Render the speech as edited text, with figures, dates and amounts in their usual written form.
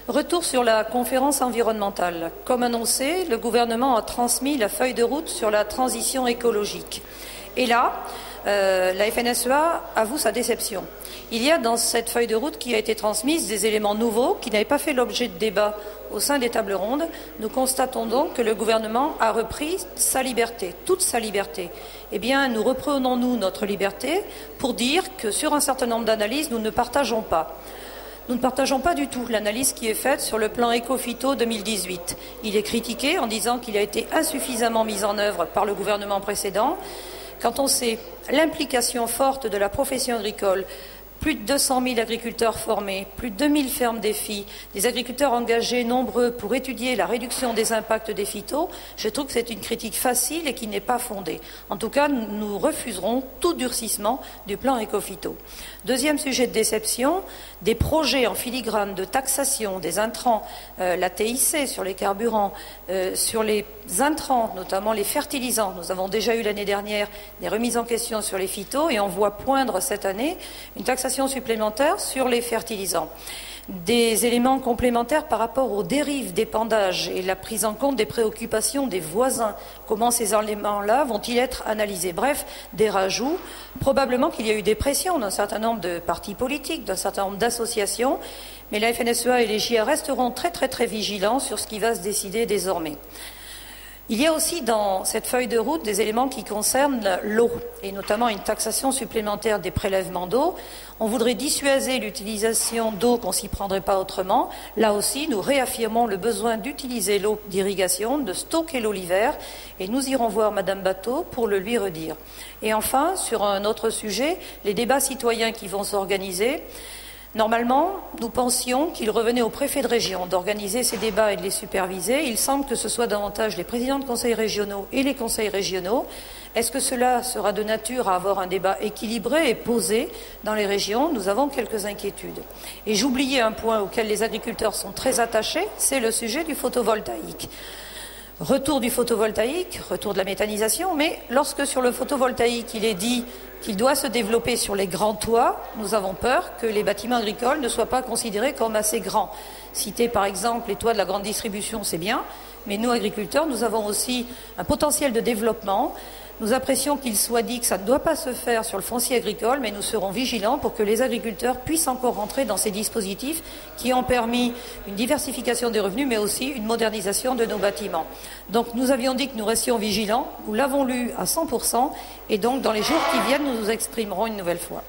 Retour sur la conférence environnementale. Comme annoncé, le gouvernement a transmis la feuille de route sur la transition écologique. Et là, la FNSEA avoue sa déception. Il y a dans cette feuille de route qui a été transmise des éléments nouveaux qui n'avaient pas fait l'objet de débat au sein des tables rondes. Nous constatons donc que le gouvernement a repris sa liberté, toute sa liberté. Eh bien, nous reprenons-nous notre liberté pour dire que sur un certain nombre d'analyses, nous ne partageons pas. Nous ne partageons pas du tout l'analyse qui est faite sur le plan Éco-Phyto 2018. Il est critiqué en disant qu'il a été insuffisamment mis en œuvre par le gouvernement précédent. Quand on sait l'implication forte de la profession agricole, plus de 200 000 agriculteurs formés, plus de 2 000 fermes défis, des agriculteurs engagés nombreux pour étudier la réduction des impacts des phytos, je trouve que c'est une critique facile et qui n'est pas fondée. En tout cas, nous refuserons tout durcissement du plan Éco-Phyto. Deuxième sujet de déception, des projets en filigrane de taxation des intrants, la TIC sur les carburants, sur les intrants, notamment les fertilisants. Nous avons déjà eu l'année dernière des remises en question sur les phytos et on voit poindre cette année une taxation supplémentaire sur les fertilisants. Des éléments complémentaires par rapport aux dérives d'épandage et la prise en compte des préoccupations des voisins. Comment ces éléments-là vont-ils être analysés? Bref, des rajouts. Probablement qu'il y a eu des pressions d'un certain nombre de partis politiques, d'un certain nombre d'associations, mais la FNSEA et les JA resteront très vigilants sur ce qui va se décider désormais. Il y a aussi dans cette feuille de route des éléments qui concernent l'eau, et notamment une taxation supplémentaire des prélèvements d'eau. On voudrait dissuader l'utilisation d'eau qu'on ne s'y prendrait pas autrement. Là aussi, nous réaffirmons le besoin d'utiliser l'eau d'irrigation, de stocker l'eau l'hiver, et nous irons voir Madame Bateau pour le lui redire. Et enfin, sur un autre sujet, les débats citoyens qui vont s'organiser. Normalement, nous pensions qu'il revenait aux préfets de région d'organiser ces débats et de les superviser. Il semble que ce soit davantage les présidents de conseils régionaux et les conseils régionaux. Est-ce que cela sera de nature à avoir un débat équilibré et posé dans les régions? Nous avons quelques inquiétudes. Et j'oubliais un point auquel les agriculteurs sont très attachés, c'est le sujet du photovoltaïque. Retour du photovoltaïque, retour de la méthanisation, mais lorsque sur le photovoltaïque il est dit qu'il doit se développer sur les grands toits, nous avons peur que les bâtiments agricoles ne soient pas considérés comme assez grands. Citer par exemple les toits de la grande distribution, c'est bien, mais nous agriculteurs, nous avons aussi un potentiel de développement. Nous apprécions qu'il soit dit que ça ne doit pas se faire sur le foncier agricole, mais nous serons vigilants pour que les agriculteurs puissent encore rentrer dans ces dispositifs qui ont permis une diversification des revenus, mais aussi une modernisation de nos bâtiments. Donc nous avions dit que nous restions vigilants, nous l'avons lu à 100%, et donc dans les jours qui viennent, nous nous exprimerons une nouvelle fois.